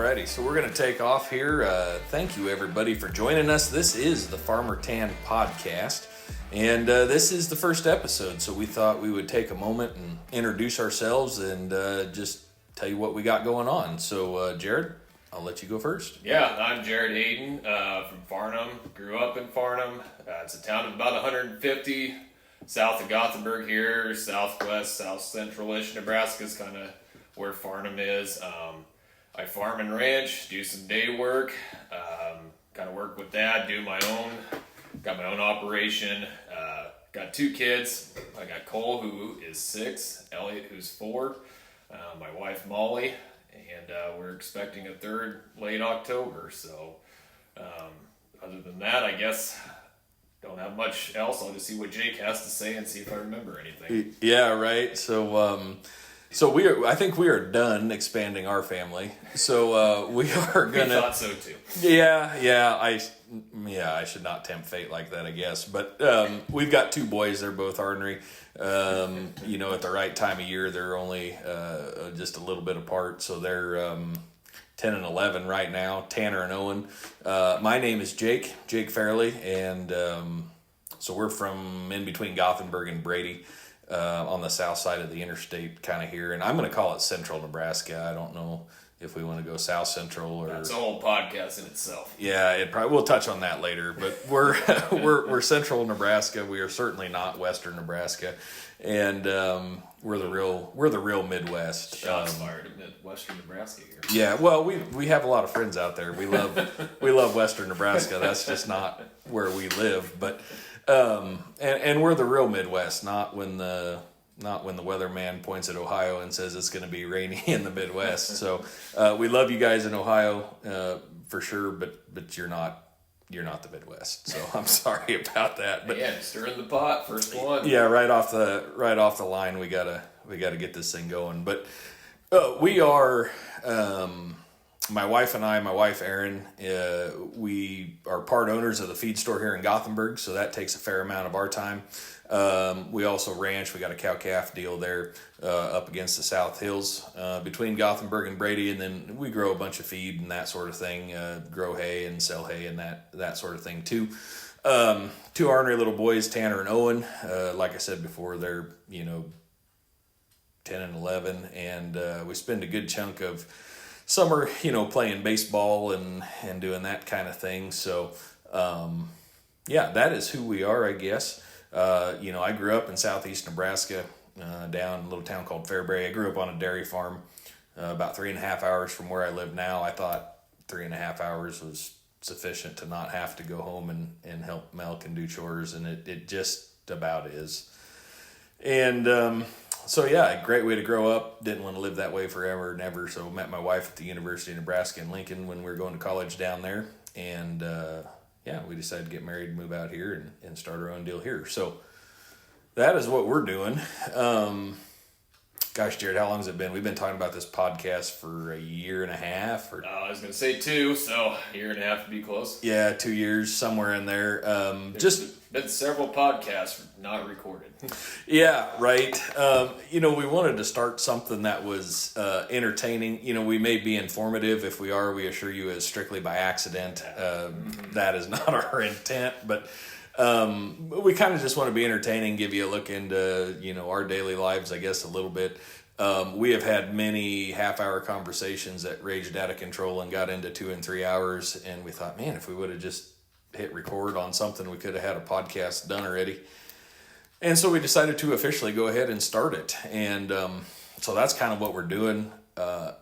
Alrighty, so we're going to take off here. Thank you, everybody, for joining us. This is the Farmer Tan Podcast, and this is the first episode, so we thought we would take a moment and introduce ourselves and just tell you what we got going on. So, Jared, I'll let you go first. Yeah, I'm Jared Hayden from Farnham. Grew up in Farnham. It's a town of about 150, south of Gothenburg here, southwest, south central-ish. Nebraska is kind of where Farnham is. I farm and ranch, do some day work, kind of work with Dad, do my own, got my own operation, got 2 kids. I got Cole, who is 6, Elliot, who's 4, my wife, Molly, and we're expecting a 3rd late October. So other than that, I guess don't have much else. I'll just see what Jake has to say and see if I remember anything. Yeah, right. So I think we are done expanding our family. So we are gonna. We thought so too. Yeah. I should not tempt fate like that, I guess. But we've got 2 boys. They're both ornery. At the right time of year, they're only just a little bit apart. So they're 10 and 11 right now. Tanner and Owen. My name is Jake Fairley, and so we're from in between Gothenburg and Brady. On the south side of the interstate kind of here. And I'm going to call it central Nebraska. I don't know if we want to go south central or... That's a whole podcast in itself. Yeah, we'll touch on that later. But we're central Nebraska. We are certainly not western Nebraska. And we're the real Midwest. Shots fired at western Nebraska here. Yeah, well, we have a lot of friends out there. We love western Nebraska. That's just not where we live. But... and we're the real Midwest, not when the weatherman points at Ohio and says it's going to be rainy in the Midwest. So we love you guys in Ohio for sure, but you're not the Midwest. So I'm sorry about that. But yeah, stirring the pot, first one. Yeah, right off the line, we gotta get this thing going. But we are. My wife Erin, we are part owners of the feed store here in Gothenburg, so that takes a fair amount of our time. We also ranch. We got a cow-calf deal there up against the South Hills between Gothenburg and Brady, and then we grow a bunch of feed and that sort of thing, grow hay and sell hay and that sort of thing too. 2 ornery little boys, Tanner and Owen. Like I said before, they're 10 and 11, and we spend a good chunk of summer, playing baseball and doing that kind of thing. So, that is who we are, I guess. I grew up in southeast Nebraska, down in a little town called Fairbury. I grew up on a dairy farm, about 3.5 hours from where I live now. I thought 3.5 hours was sufficient to not have to go home and help milk and do chores, and it just about is. And, so yeah, great way to grow up. Didn't want to live that way forever and ever. So met my wife at the University of Nebraska in Lincoln when we were going to college down there. And we decided to get married and move out here and start our own deal here. So that is what we're doing. Gosh, Jared, how long has it been? We've been talking about this podcast for a year and a half. I was going to say 2, so a year and a half to be close. Yeah, 2 years, somewhere in there. There's been several podcasts not recorded. Yeah, right. We wanted to start something that was entertaining. We may be informative. If we are, we assure you it's strictly by accident. That is not our intent, but we kind of just want to be entertaining, give you a look into, our daily lives, I guess, a little bit. We have had many half-hour conversations that raged out of control and got into 2 and 3 hours, and we thought, man, if we would have just hit record on something, we could have had a podcast done already. And so we decided to officially go ahead and start it. And so that's kind of what we're doing. I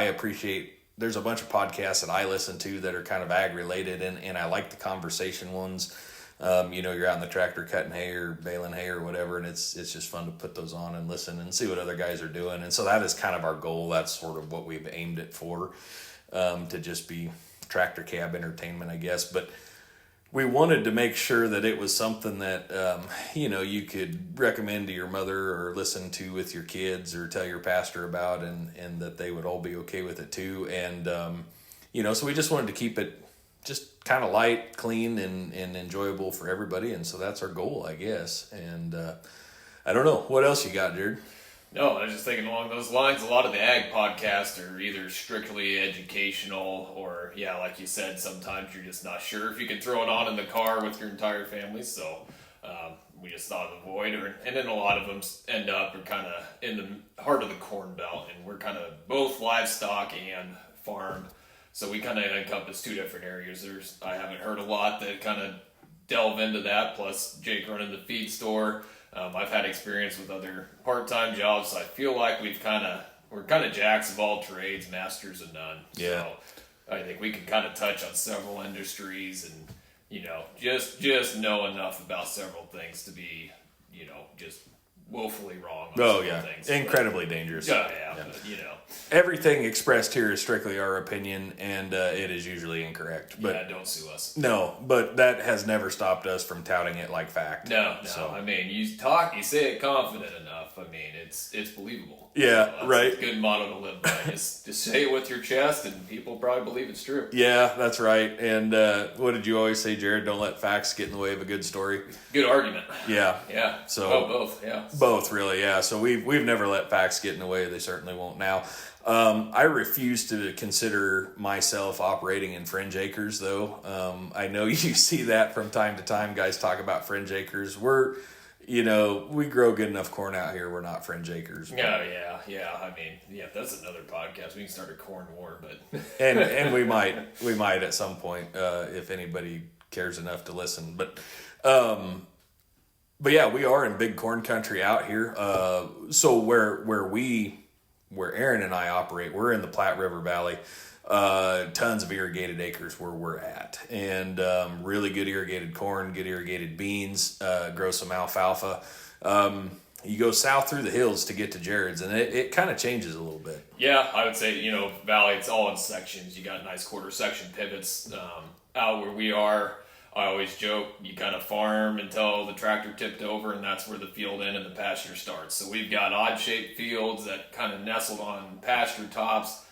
appreciate, there's a bunch of podcasts that I listen to that are kind of ag-related, and I like the conversation ones. You're out in the tractor cutting hay or baling hay or whatever, and it's just fun to put those on and listen and see what other guys are doing. And so that is kind of our goal. That's sort of what we've aimed it for, to just be tractor cab entertainment, I guess. But we wanted to make sure that it was something that, you could recommend to your mother or listen to with your kids or tell your pastor about, and that they would all be okay with it too. And, so we just wanted to keep it just kind of light, clean, and enjoyable for everybody. And so that's our goal, I guess. And I don't know. What else you got, Jared? No, I was just thinking along those lines. A lot of the ag podcasts are either strictly educational or, yeah, like you said, sometimes you're just not sure if you can throw it on in the car with your entire family. So we just thought of the void. And then a lot of them end up kind of in the heart of the Corn Belt. And we're kind of both livestock and farm. So we kind of encompass two different areas. I haven't heard a lot that kind of delve into that. Plus, Jake running the feed store. I've had experience with other part-time jobs. So I feel like we're kind of jacks of all trades, masters of none. Yeah. So I think we can kind of touch on several industries and, just know enough about several things to be, just woefully wrong on several things. Incredibly dangerous. Yeah. But, everything expressed here is strictly our opinion, and it is usually incorrect. But don't sue us. No, but that has never stopped us from touting it like fact. No. So. I mean, you say it confident enough. I mean, it's believable. Yeah, so right. It's a good motto to live by. Just say it with your chest, and people probably believe it's true. Yeah, that's right. And what did you always say, Jared? Don't let facts get in the way of a good story. Good argument. Yeah. Yeah. So both. Yeah. Both, really. Yeah. So we've never let facts get in the way. They certainly won't now. I refuse to consider myself operating in fringe acres, though. I know you see that from time to time. Guys talk about fringe acres. We grow good enough corn out here. We're not fringe acres. Yeah. I mean, that's another podcast. We can start a corn war, but and we might at some point if anybody cares enough to listen. But yeah, we are in big corn country out here. So where Aaron and I operate, we're in the Platte River Valley. Tons of irrigated acres where we're at, and really good irrigated corn, good irrigated beans, grow some alfalfa. You go south through the hills to get to Jared's, and it kind of changes a little bit. Yeah, I would say, Valley, it's all in sections. You got nice quarter section pivots. Out where we are, I always joke, you kind of farm until the tractor tipped over, and that's where the field end and the pasture starts. So we've got odd-shaped fields that kind of nestled on pasture tops.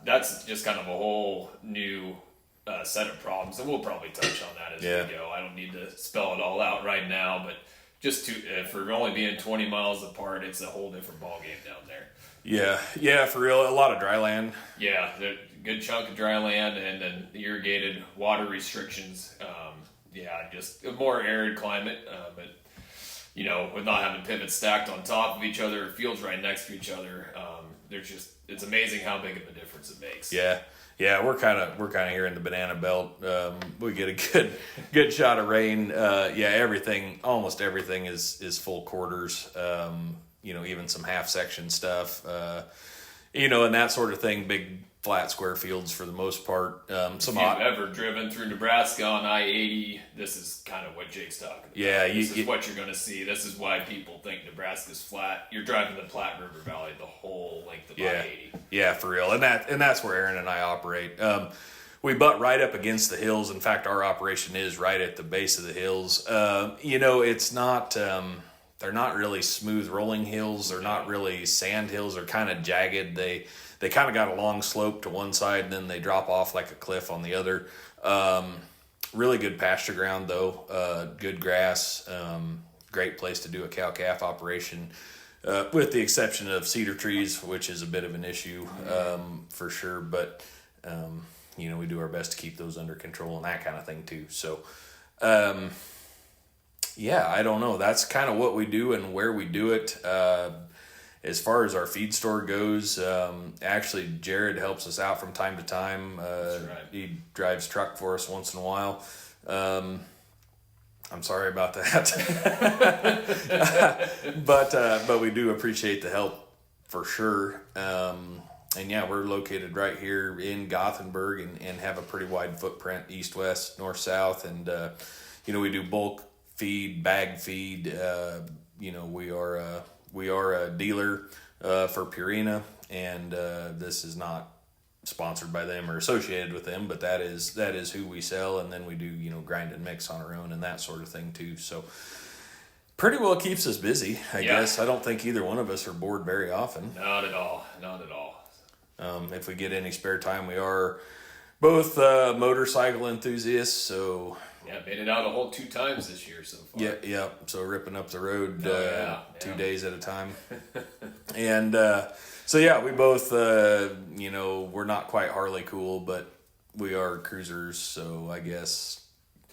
That's just kind of a whole new set of problems, and we'll probably touch on that as we go. I don't need to spell it all out right now, but just for only being 20 miles apart, it's a whole different ballgame down there. Yeah, for real. A lot of dry land. Yeah, a good chunk of dry land, and then irrigated water restrictions. Just a more arid climate, but with not having pivots stacked on top of each other, fields right next to each other, it's amazing how big of a difference it makes. Yeah, we're kind of here in the banana belt. We get a good shot of rain. Almost everything is full quarters. Even some half section stuff. And that sort of thing. Big flat square fields for the most part. If you've ever driven through Nebraska on I-80, this is kind of what Jake's talking about. Yeah, this is what you're going to see. This is why people think Nebraska's flat. You're driving the Platte River Valley the whole length of I-80. Yeah, for real. And that's where Aaron and I operate. We butt right up against the hills. In fact, our operation is right at the base of the hills. It's not. They're not really smooth rolling hills. They're not really sand hills. They're kind of jagged. They kind of got a long slope to one side, and then they drop off like a cliff on the other. Really good pasture ground, though. Good grass. Great place to do a cow-calf operation, with the exception of cedar trees, which is a bit of an issue for sure. But, we do our best to keep those under control and that kind of thing, too. So, I don't know. That's kind of what we do and where we do it. As far as our feed store goes, actually Jared helps us out from time to time. That's right. He drives truck for us once in a while. I'm sorry about that. But we do appreciate the help for sure. We're located right here in Gothenburg and have a pretty wide footprint, east, west, north, south. And, we do bulk feed, bag feed. We are a dealer for Purina, and this is not sponsored by them or associated with them, but that is who we sell, and then we do grind and mix on our own and that sort of thing too. So pretty well keeps us busy, I guess. I don't think either one of us are bored very often. Not at all. If we get any spare time, we are both motorcycle enthusiasts, so Yeah, made it out a whole 2 times this year so far. Yeah. So ripping up the road 2 Yeah. days at a time. And so yeah, we both, we're not quite Harley cool, but we are cruisers. So I guess,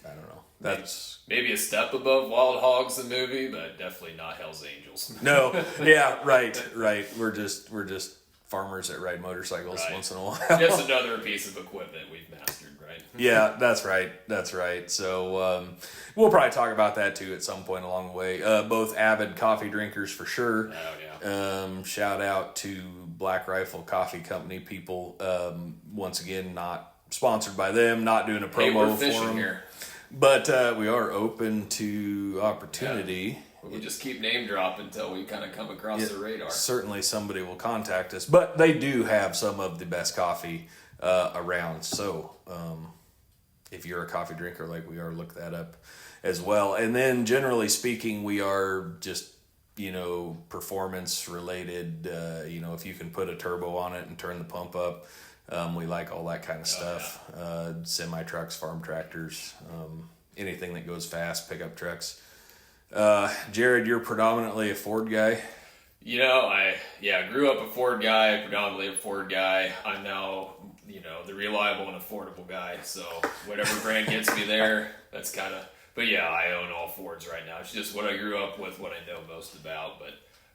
I don't know. That's maybe a step above Wild Hogs the movie, but definitely not Hell's Angels. no. Yeah. Right. We're just farmers that ride motorcycles once in a while. Just another piece of equipment we've mastered, right? Yeah, that's right. So we'll probably talk about that too at some point along the way. Both avid coffee drinkers for sure. Oh, yeah. Shout out to Black Rifle Coffee Company people. Once again, not sponsored by them, not doing a promo we're for fishing them. here. But we are open to opportunity. Yeah. We'll just keep name dropping until we kind of come across the radar. Certainly somebody will contact us. But they do have some of the best coffee around. So if you're a coffee drinker like we are, look that up as well. And then generally speaking, we are just, performance related. If you can put a turbo on it and turn the pump up, we like all that kind of stuff. Yeah. Semi trucks, farm tractors, anything that goes fast, pickup trucks. Jared, you're predominantly a Ford guy. I grew up a Ford guy, predominantly a Ford guy. I'm now, the reliable and affordable guy. So whatever brand gets me there, that's kind of. But yeah, I own all Fords right now. It's just what I grew up with, what I know most about. But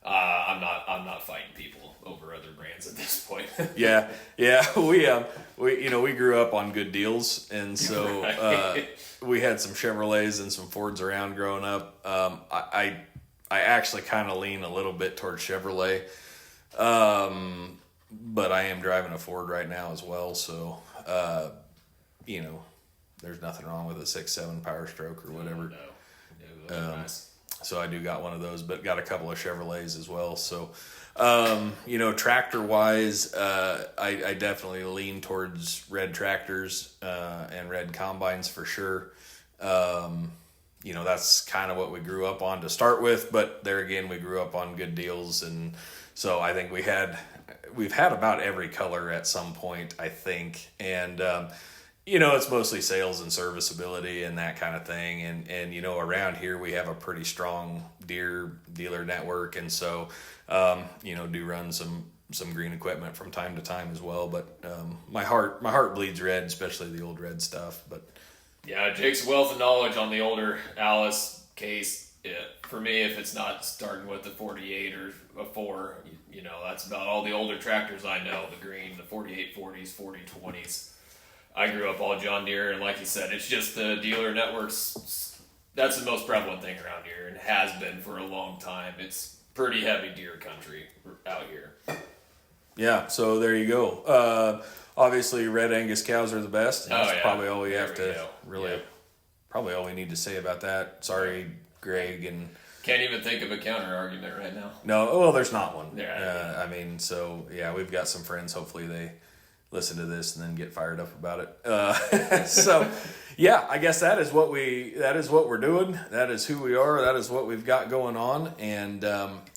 I'm not fighting people over other brands at this point. yeah. We grew up on good deals, and so Right. We had some Chevrolets and some Fords around growing up. I actually kind of lean a little bit towards Chevrolet, but I am driving a Ford right now as well. So, there's nothing wrong with a 6.7 Power Stroke or whatever. No, nice. So I do got one of those, but got a couple of Chevrolets as well. So, tractor wise, I definitely lean towards red tractors and red combines for sure. That's kind of what we grew up on to start with, but there again, we grew up on good deals. And so I think we've had about every color at some point, I think. And, it's mostly sales and serviceability and that kind of thing. And around here we have a pretty strong Deere dealer network. And so, do run some green equipment from time to time as well. But my heart bleeds red, especially the old red stuff. But yeah, Jake's wealth of knowledge on the older Alice case. For me, if it's not starting with the 48 or a 4, that's about all the older tractors I know. The green, the 4840s, 4020s. I grew up all John Deere, and like you said, it's just the dealer networks. That's the most prevalent thing around here, and has been for a long time. It's pretty heavy deer country out here. Yeah, so there you go. Obviously, red Angus cows are the best. That's probably all we have to really. Yep. Probably all we need to say about that. Sorry, Greg, and can't even think of a counter argument right now. No, well, there's not one. Yeah. We've got some friends. Hopefully, they listen to this and then get fired up about it. So, yeah, I guess that is what we're doing. That is who we are. That is what we've got going on, and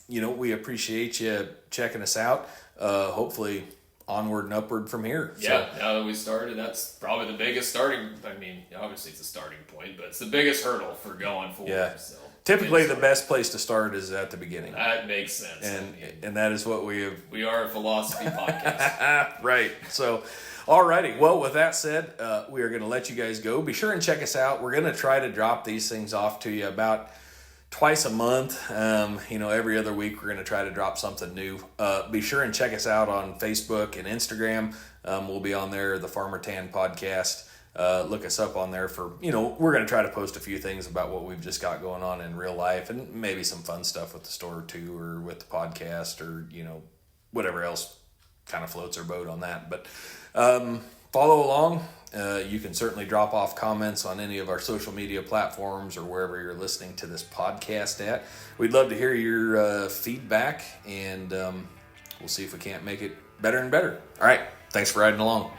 we appreciate you checking us out. Hopefully, onward and upward from here. Yeah, so, now that we started, that's probably the biggest starting. I mean, obviously it's a starting point, but it's the biggest hurdle for going forward. Yeah. So typically, the best place to start is at the beginning. That makes sense. And that is what we have. We are a philosophy podcast. Right. So, alrighty. Well, with that said, we are going to let you guys go. Be sure and check us out. We're going to try to drop these things off to you about twice a month. Every other week we're going to try to drop something new. Be sure and check us out on Facebook and Instagram. We'll be on there, the Farmer Tan Podcast. Look us up on there for, we're going to try to post a few things about what we've just got going on in real life, and maybe some fun stuff with the store too, or with the podcast, or, whatever else kind of floats our boat on that. But follow along. You can certainly drop off comments on any of our social media platforms or wherever you're listening to this podcast at. We'd love to hear your feedback, and we'll see if we can't make it better and better. All right. Thanks for riding along.